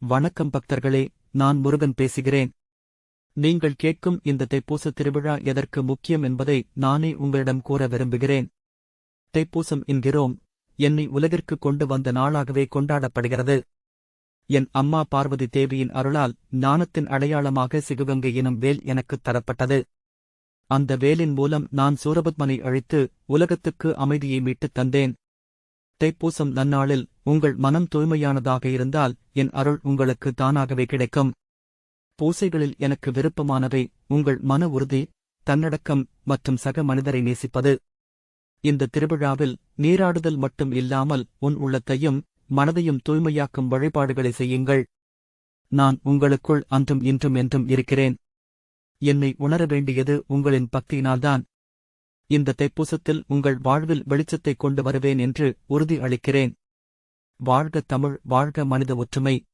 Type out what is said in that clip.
வணக்கம் பக்தர்களே, நான் முருகன் பேசுகிறேன். நீங்கள் கேட்கும் இந்த தைப்பூச திருவிழா எதற்கு முக்கியம் என்பதை நானே உங்களிடம் கூற விரும்புகிறேன். தைப்பூசம் என்கிறோம், என்னை உலகிற்கு கொண்டு வந்த நாளாகவே கொண்டாடப்படுகிறது. என் அம்மா பார்வதி தேவியின் அருளால் ஞானத்தின் அடையாளமாக சிவகங்கை எனும் வேல் எனக்குத் தரப்பட்டது. அந்த வேலின் மூலம் நான் சூரபத்மனை அழித்து உலகத்துக்கு அமைதியை மீட்டுத் தந்தேன். தைப்பூசம் நன்னாளில் உங்கள் மனம் தூய்மையானதாக இருந்தால் என் அருள் உங்களுக்கு தானாகவே கிடைக்கும். பூசைகளில் எனக்கு விருப்பமானவை உங்கள் மன உறுதி, தன்னடக்கம் மற்றும் சக மனிதரை நேசிப்பது. இந்த திருவிழாவில் நீராடுதல் மட்டும் இல்லாமல் உன் உள்ளத்தையும் மனதையும் தூய்மையாக்கும் வழிபாடுகளை செய்யுங்கள். நான் உங்களுக்குள் அன்றும் இன்றும் என்றும் இருக்கிறேன். என்னை உணர வேண்டியது உங்களின் பக்தியினால்தான். இந்த தைப்பூசத்தில் உங்கள் வாழ்வில் வெளிச்சத்தை கொண்டு வருவேன் என்று உறுதி அளிக்கிறேன். வாழ்க தமிழ், வாழ்க மனித ஒற்றுமை.